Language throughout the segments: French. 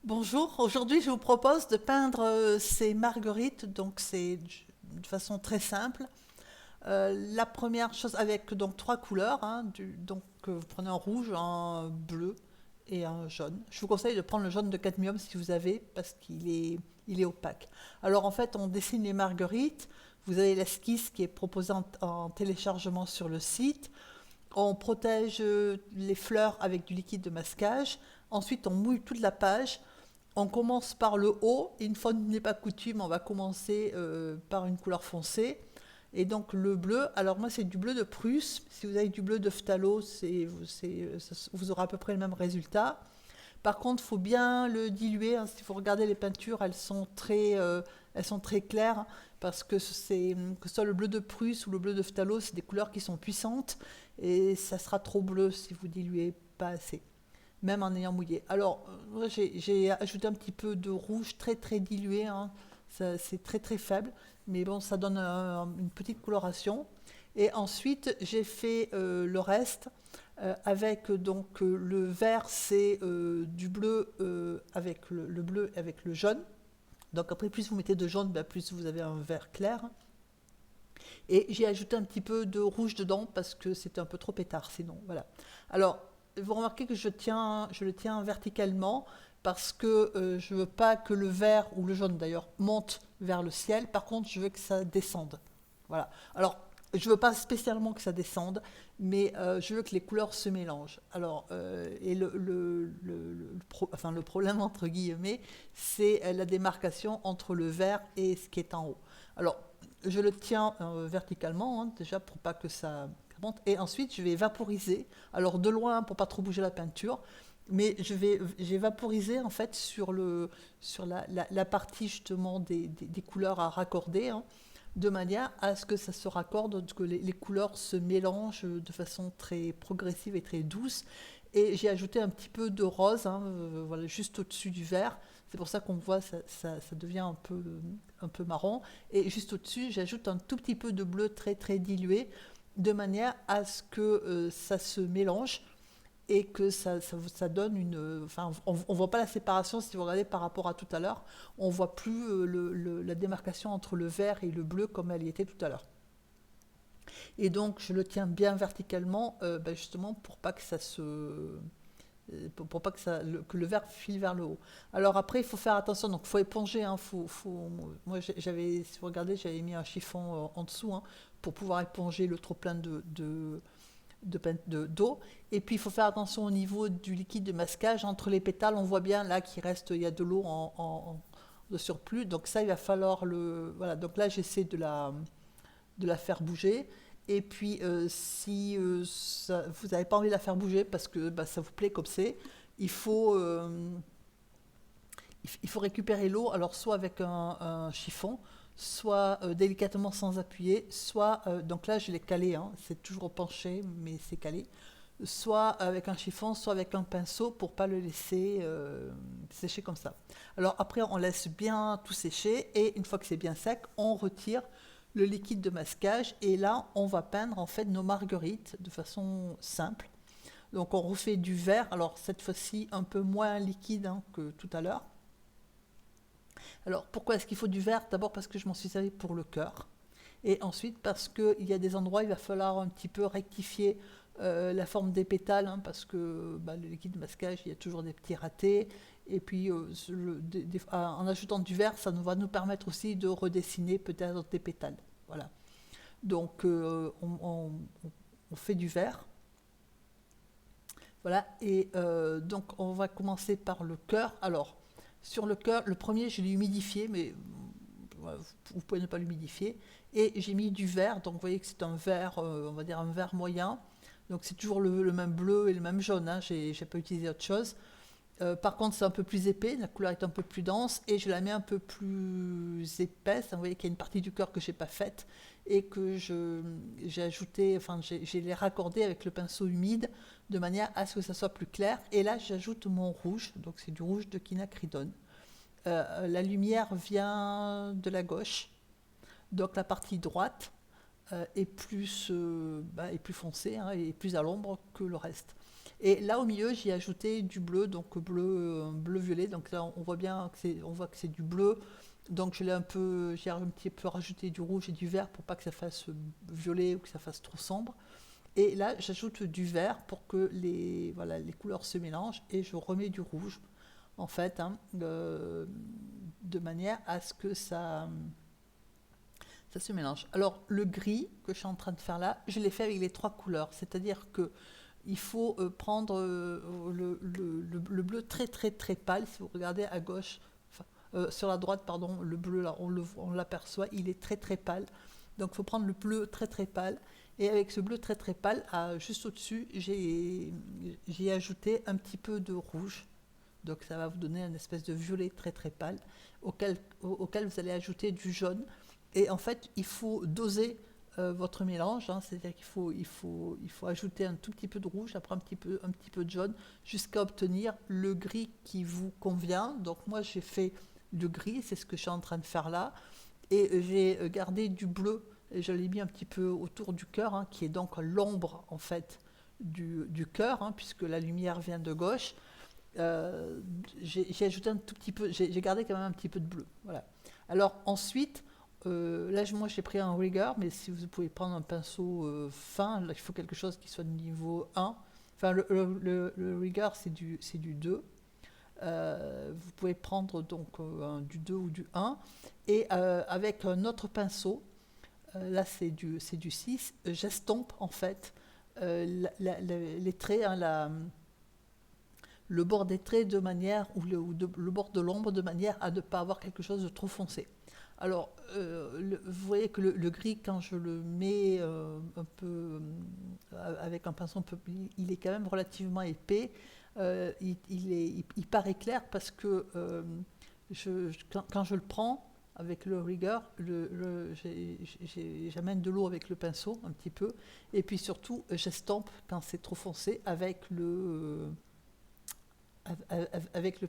Bonjour, aujourd'hui je vous propose de peindre ces marguerites, donc c'est de façon très simple. La première chose avec donc trois couleurs, hein, donc vous prenez un rouge, un bleu et un jaune. Je vous conseille de prendre le jaune de cadmium si vous avez, parce qu'il est opaque. Alors en fait on dessine les marguerites, vous avez l'esquisse qui est proposée en téléchargement sur le site. On protège les fleurs avec du liquide de masquage. Ensuite, on mouille toute la page. On commence par le haut. Et une fois n'est pas coutume, on va commencer par une couleur foncée. Et donc le bleu, alors moi c'est du bleu de Prusse. Si vous avez du bleu de Phthalo, vous aurez à peu près le même résultat. Par contre, il faut bien le diluer, hein. Si vous regardez les peintures, elles sont très claires, hein, parce que que ce soit le bleu de Prusse ou le bleu de Phthalo, c'est des couleurs qui sont puissantes et ça sera trop bleu si vous diluez pas assez, même en ayant mouillé. Alors, moi, j'ai ajouté un petit peu de rouge très très dilué, hein. C'est très très faible, mais bon, ça donne une petite coloration. Et ensuite, j'ai fait le reste avec donc le vert, c'est du bleu avec le bleu avec le jaune. Donc après, plus vous mettez de jaune, ben, plus vous avez un vert clair. Et j'ai ajouté un petit peu de rouge dedans parce que c'était un peu trop pétard sinon. Voilà. Alors, vous remarquez que je le tiens verticalement parce que je ne veux pas que le vert ou le jaune d'ailleurs monte vers le ciel. Par contre, je veux que ça descende. Voilà. Alors, je ne veux pas spécialement que ça descende, mais je veux que les couleurs se mélangent. Alors, et enfin, le problème, entre guillemets, c'est la démarcation entre le vert et ce qui est en haut. Alors, je le tiens verticalement, hein, déjà pour pas que ça monte. Et ensuite, je vais vaporiser. Alors, de loin, pour pas trop bouger la peinture. Mais j'ai vaporisé en fait sur la partie justement des couleurs à raccorder, hein, de manière à ce que ça se raccorde, que les couleurs se mélangent de façon très progressive et très douce. Et j'ai ajouté un petit peu de rose, hein, voilà, juste au-dessus du vert. C'est pour ça qu'on voit, ça devient un peu marron. Et juste au-dessus, j'ajoute un tout petit peu de bleu très très dilué, de manière à ce que ça se mélange et que ça donne une. Enfin, on ne voit pas la séparation si vous regardez par rapport à tout à l'heure. On ne voit plus la démarcation entre le vert et le bleu comme elle y était tout à l'heure. Et donc, je le tiens bien verticalement, ben justement pour pas que ça se. Pour pas que, que le verre file vers le haut. Alors après, il faut faire attention, donc il faut éponger. Hein, moi, si vous regardez, j'avais mis un chiffon en dessous, hein, pour pouvoir éponger le trop plein d'eau. Et puis il faut faire attention au niveau du liquide de masquage. Entre les pétales, on voit bien là qu'il reste, il y a de l'eau de surplus. Donc ça, il va falloir le. Voilà, donc là, j'essaie de la faire bouger. Et puis, si vous n'avez pas envie de la faire bouger parce que bah, ça vous plaît comme c'est, il faut, euh, il faut récupérer l'eau, alors soit avec un chiffon, soit délicatement sans appuyer, soit, donc là je l'ai calé, hein, c'est toujours penché, mais c'est calé, soit avec un chiffon, soit avec un pinceau pour pas le laisser sécher comme ça. Alors après on laisse bien tout sécher et une fois que c'est bien sec, on retire le liquide de masquage et là on va peindre en fait nos marguerites de façon simple. Donc on refait du vert, alors cette fois-ci un peu moins liquide, hein, que tout à l'heure. Alors pourquoi est-ce qu'il faut du vert? D'abord parce que je m'en suis servi pour le cœur. Et ensuite parce qu'il y a des endroits où il va falloir un petit peu rectifier la forme des pétales, hein, parce que bah, le liquide de masquage, il y a toujours des petits ratés. Et puis en ajoutant du vert, ça va nous permettre aussi de redessiner peut-être des pétales. Voilà. Donc on fait du vert. Voilà. Et donc on va commencer par le cœur. Alors sur le cœur, le premier, je l'ai humidifié, mais vous pouvez ne pas l'humidifier. Et j'ai mis du vert, donc vous voyez que c'est un vert, on va dire un vert moyen. Donc c'est toujours le même bleu et le même jaune, hein. J'ai pas utilisé autre chose. Par contre, c'est un peu plus épais, la couleur est un peu plus dense et je la mets un peu plus épaisse. Vous voyez qu'il y a une partie du cœur que j'ai pas faite et que j'ai ajouté, enfin j'ai les raccordé avec le pinceau humide de manière à ce que ça soit plus clair. Et là, j'ajoute mon rouge, donc c'est du rouge de quinacridone. La lumière vient de la gauche, donc la partie droite est plus foncée, hein, et plus à l'ombre que le reste. Et là au milieu j'ai ajouté du bleu, donc bleu violet. Donc là on voit bien que on voit que c'est du bleu. Donc j'ai un petit peu rajouté du rouge et du vert pour pas que ça fasse violet ou que ça fasse trop sombre. Et là j'ajoute du vert pour que voilà, les couleurs se mélangent et je remets du rouge en fait, hein, de manière à ce que ça se mélange. Alors le gris que je suis en train de faire là, je l'ai fait avec les trois couleurs, c'est-à-dire que il faut prendre le bleu très très très pâle. Si vous regardez à gauche, enfin, sur la droite, pardon, le bleu là, on l'aperçoit, il est très très pâle. Donc il faut prendre le bleu très très pâle. Et avec ce bleu très très pâle, juste au-dessus, j'ai ajouté un petit peu de rouge. Donc ça va vous donner une espèce de violet très très pâle auquel vous allez ajouter du jaune. Et en fait, il faut doser votre mélange, hein, c'est-à-dire qu'il faut ajouter un tout petit peu de rouge, après un petit peu de jaune, jusqu'à obtenir le gris qui vous convient. Donc moi j'ai fait le gris, c'est ce que je suis en train de faire là, et j'ai gardé du bleu, et je l'ai mis un petit peu autour du cœur, hein, qui est donc l'ombre en fait du cœur, hein, puisque la lumière vient de gauche. Euh, j'ai ajouté un tout petit peu, j'ai gardé quand même un petit peu de bleu. Voilà. Alors ensuite, là moi j'ai pris un rigger, mais si vous pouvez prendre un pinceau fin, là, il faut quelque chose qui soit de niveau 1. Enfin, le rigger c'est du 2. Vous pouvez prendre donc du 2 ou du 1. Et avec un autre pinceau, là c'est du 6, j'estompe en fait les traits, hein, le bord des traits de manière, le bord de l'ombre de manière à ne pas avoir quelque chose de trop foncé. Alors, vous voyez que le gris, quand je le mets un peu avec un pinceau, il est quand même relativement épais. Il paraît clair parce que quand je le prends avec le rigueur, j'amène de l'eau avec le pinceau un petit peu, et puis surtout j'estompe quand c'est trop foncé avec le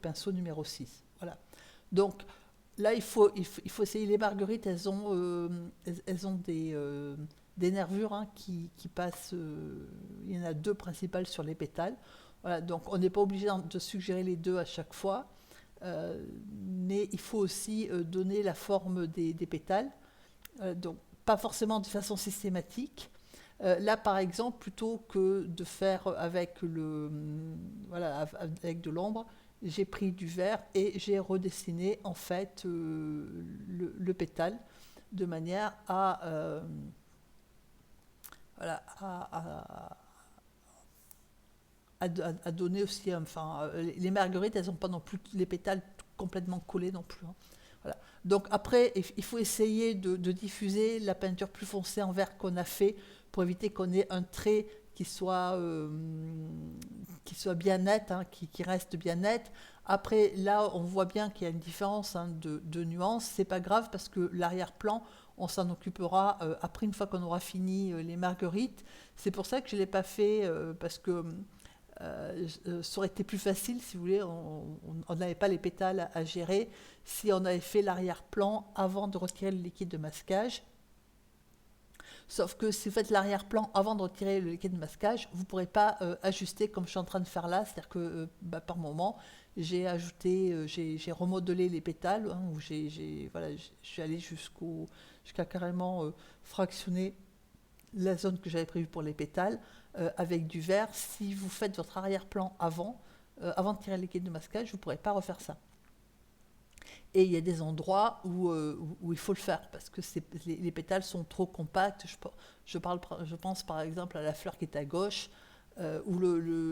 pinceau numéro 6. Voilà. Donc là, il faut essayer. Les marguerites, elles ont des nervures, hein, qui passent. Il y en a deux principales sur les pétales. Voilà, donc on n'est pas obligé de suggérer les deux à chaque fois. Mais il faut aussi donner la forme des pétales. Donc pas forcément de façon systématique. Là, par exemple, plutôt que de faire voilà, avec de l'ombre, j'ai pris du vert et j'ai redessiné en fait le pétale de manière voilà, à donner aussi, enfin, les marguerites, elles n'ont pas non plus les pétales complètement collés non plus, hein. Voilà. Donc après, il faut essayer de diffuser la peinture plus foncée en vert qu'on a fait pour éviter qu'on ait un trait qui soit bien net, hein, qui reste bien net. Après, là, on voit bien qu'il y a une différence, hein, de nuances. C'est pas grave parce que l'arrière-plan, on s'en occupera après, une fois qu'on aura fini les marguerites. C'est pour ça que je ne l'ai pas fait parce que ça aurait été plus facile, si vous voulez, on n'avait pas les pétales à gérer si on avait fait l'arrière-plan avant de retirer le liquide de masquage. Sauf que si vous faites l'arrière-plan avant de retirer le liquide de masquage, vous ne pourrez pas ajuster comme je suis en train de faire là, c'est-à-dire que par moment, j'ai remodelé les pétales, hein, où voilà, je suis allé jusqu'à carrément fractionner la zone que j'avais prévue pour les pétales avec du vert. Si vous faites votre arrière-plan avant de tirer le liquide de masquage, vous ne pourrez pas refaire ça. Et il y a des endroits où il faut le faire parce que les pétales sont trop compacts. Je pense par exemple à la fleur qui est à gauche, où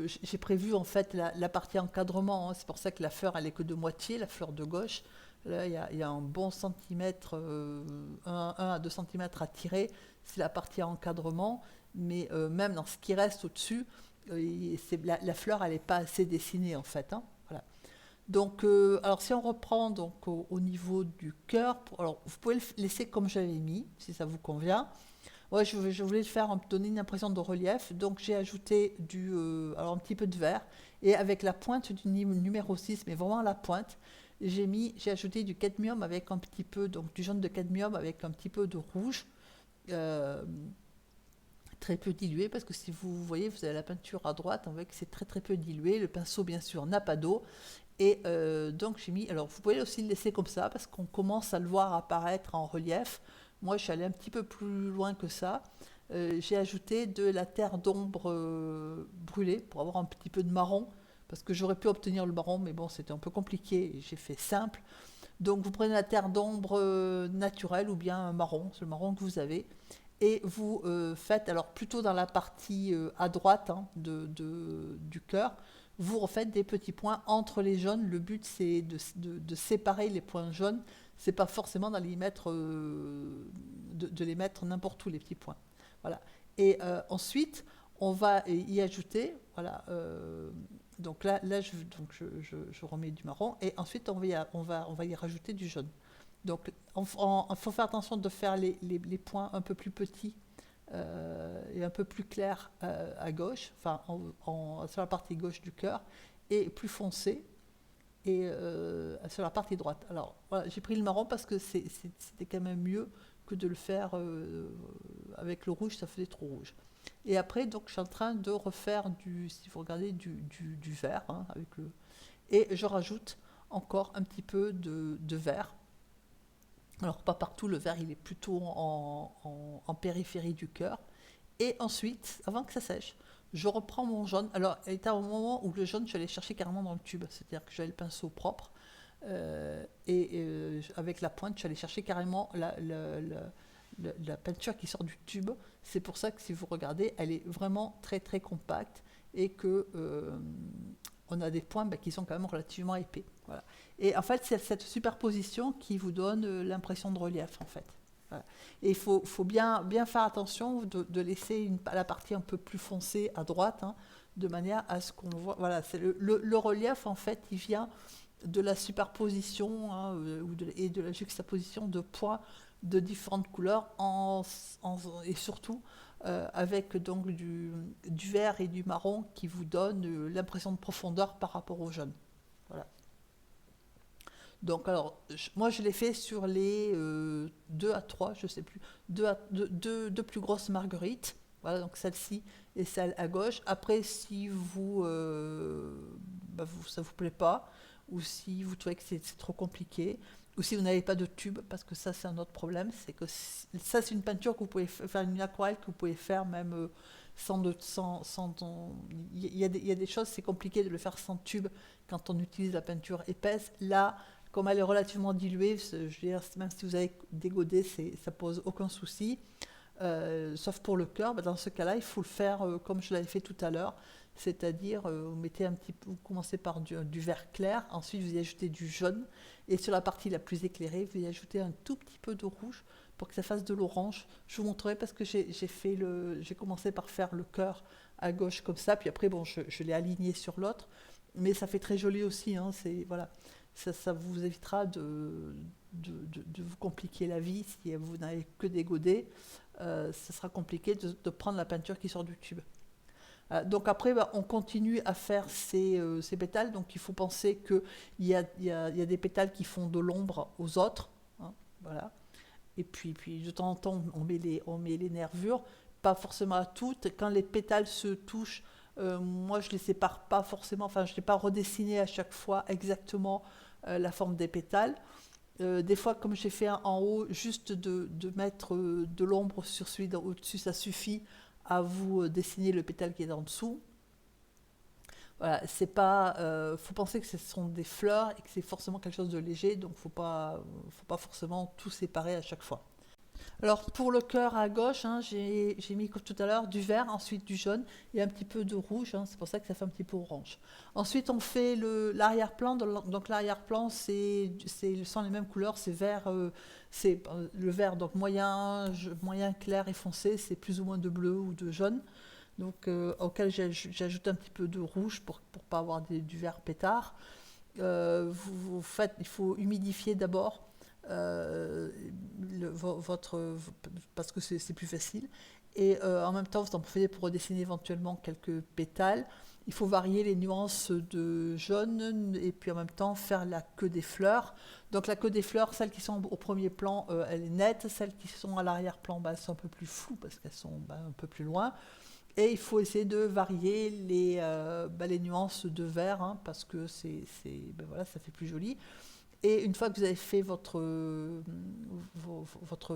j'ai prévu en fait la partie encadrement, hein. C'est pour ça que la fleur elle est que de moitié, la fleur de gauche. Là, il y a un bon centimètre, 1 à 2 centimètres à tirer, c'est la partie encadrement. Mais même dans ce qui reste au-dessus, la fleur elle n'est pas assez dessinée en fait, hein. Voilà. Donc, alors si on reprend donc au niveau du cœur, alors vous pouvez le laisser comme j'avais mis, si ça vous convient. Ouais, je voulais le faire, donner une impression de relief, donc j'ai ajouté alors un petit peu de vert, et avec la pointe du numéro 6, mais vraiment la pointe, j'ai ajouté du cadmium avec un petit peu, donc du jaune de cadmium avec un petit peu de rouge, euh, très peu dilué, parce que si vous voyez, vous avez la peinture à droite, on voit que c'est très très peu dilué. Le pinceau, bien sûr, n'a pas d'eau. Et donc j'ai mis, alors vous pouvez aussi le laisser comme ça, parce qu'on commence à le voir apparaître en relief. Moi, je suis allée un petit peu plus loin que ça. J'ai ajouté de la terre d'ombre brûlée pour avoir un petit peu de marron, parce que j'aurais pu obtenir le marron, mais bon, c'était un peu compliqué. J'ai fait simple. Donc vous prenez la terre d'ombre naturelle ou bien un marron, c'est le marron que vous avez, et vous faites, alors plutôt dans la partie à droite hein, du cœur, vous refaites des petits points entre les jaunes. Le but c'est de séparer les points jaunes, c'est pas forcément d'aller les mettre, de les mettre n'importe où les petits points. Voilà. Et ensuite, on va y ajouter, voilà, donc là je remets du marron et ensuite on va y rajouter du jaune. Donc il faut faire attention de faire les points un peu plus petits et un peu plus clairs à gauche, enfin sur la partie gauche du cœur, et plus foncé et sur la partie droite. Alors voilà, j'ai pris le marron parce que c'était quand même mieux que de le faire avec le rouge, ça faisait trop rouge. Et après, donc, je suis en train de refaire si vous regardez, du vert. Hein, et je rajoute encore un petit peu de vert. Alors, pas partout, le vert, il est plutôt en périphérie du cœur. Et ensuite, avant que ça sèche, je reprends mon jaune. Alors, il était un moment où le jaune, je allais chercher carrément dans le tube. C'est-à-dire que j'avais le pinceau propre. Avec la pointe, je suis allée chercher carrément la peinture qui sort du tube. C'est pour ça que si vous regardez, elle est vraiment très très compacte et que on a des points qui sont quand même relativement épais. Voilà. Et en fait, c'est cette superposition qui vous donne l'impression de relief en fait. Voilà. Et il faut bien faire attention de laisser la partie un peu plus foncée à droite, hein, de manière à ce qu'on voit. Voilà, c'est le relief en fait, il vient de la superposition hein, et de la juxtaposition de points de différentes couleurs et surtout avec donc du vert et du marron qui vous donnent l'impression de profondeur par rapport au jaune. Voilà. Donc alors, moi je l'ai fait sur les 2 à 3, je ne sais plus, deux plus grosses marguerites. Voilà, donc celle-ci et celle à gauche. Après, si ça ne vous plaît pas, ou si vous trouvez que c'est trop compliqué, ou si vous n'avez pas de tube, parce que ça c'est un autre problème, c'est que ça c'est une peinture que vous pouvez faire, une aquarelle que vous pouvez faire même il y a des choses, c'est compliqué de le faire sans tube quand on utilise la peinture épaisse. Là, comme elle est relativement diluée, je veux dire, même si vous avez des godets, ça pose aucun souci. Sauf pour le cœur, dans ce cas-là, il faut le faire comme je l'avais fait tout à l'heure, c'est-à-dire vous commencez par du vert clair, ensuite vous y ajoutez du jaune, et sur la partie la plus éclairée, vous y ajoutez un tout petit peu de rouge pour que ça fasse de l'orange. Je vous montrerai parce que j'ai commencé par faire le cœur à gauche comme ça, puis après bon, je l'ai aligné sur l'autre, mais ça fait très joli aussi, hein, voilà. Ça vous évitera de vous compliquer la vie si vous n'avez que des godets. Ça sera compliqué de prendre la peinture qui sort du tube. Donc après, on continue à faire ces pétales. Donc il faut penser qu'il y a des pétales qui font de l'ombre aux autres. Hein, voilà. Et puis de temps en temps, on met les nervures, pas forcément à toutes. Quand les pétales se touchent, moi je ne les sépare pas forcément, enfin je n'ai pas redessiné à chaque fois exactement la forme des pétales. Des fois, comme j'ai fait en haut, juste de mettre de l'ombre sur celui au-dessus, ça suffit à vous dessiner le pétale qui est en dessous. Voilà, c'est pas, faut penser que ce sont des fleurs et que c'est forcément quelque chose de léger, donc faut pas forcément tout séparer à chaque fois. Alors pour le cœur à gauche, hein, j'ai mis comme tout à l'heure du vert, ensuite du jaune et un petit peu de rouge, hein, c'est pour ça que ça fait un petit peu orange. Ensuite on fait l'arrière-plan, donc l'arrière-plan sont les mêmes couleurs, c'est vert, c'est le vert donc moyen clair et foncé, c'est plus ou moins de bleu ou de jaune, donc auquel j'ajoute un petit peu de rouge pour pas avoir du vert pétard. Il faut humidifier d'abord parce que c'est plus facile. Et en même temps, vous en profitez pour redessiner éventuellement quelques pétales. Il faut varier les nuances de jaune et puis en même temps faire la queue des fleurs. Donc la queue des fleurs, celles qui sont au premier plan, elle est nette. Celles qui sont à l'arrière-plan, elles sont un peu plus floues parce qu'elles sont un peu plus loin. Et il faut essayer de varier les nuances de vert, hein, parce que voilà, ça fait plus joli. Et une fois que vous avez fait votre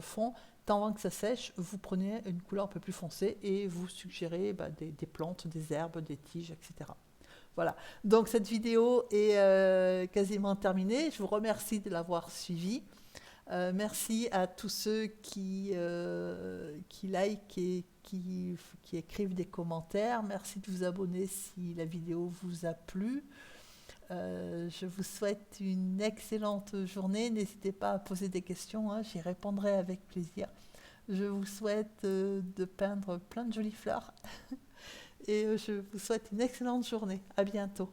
fond, tant que ça sèche, vous prenez une couleur un peu plus foncée et vous suggérez des plantes, des herbes, des tiges, etc. Voilà. Donc cette vidéo est quasiment terminée. Je vous remercie de l'avoir suivie. Merci à tous ceux qui like et qui écrivent des commentaires. Merci de vous abonner si la vidéo vous a plu. Je vous souhaite une excellente journée. N'hésitez pas à poser des questions, hein, j'y répondrai avec plaisir. Je vous souhaite de peindre plein de jolies fleurs et je vous souhaite une excellente journée. À bientôt.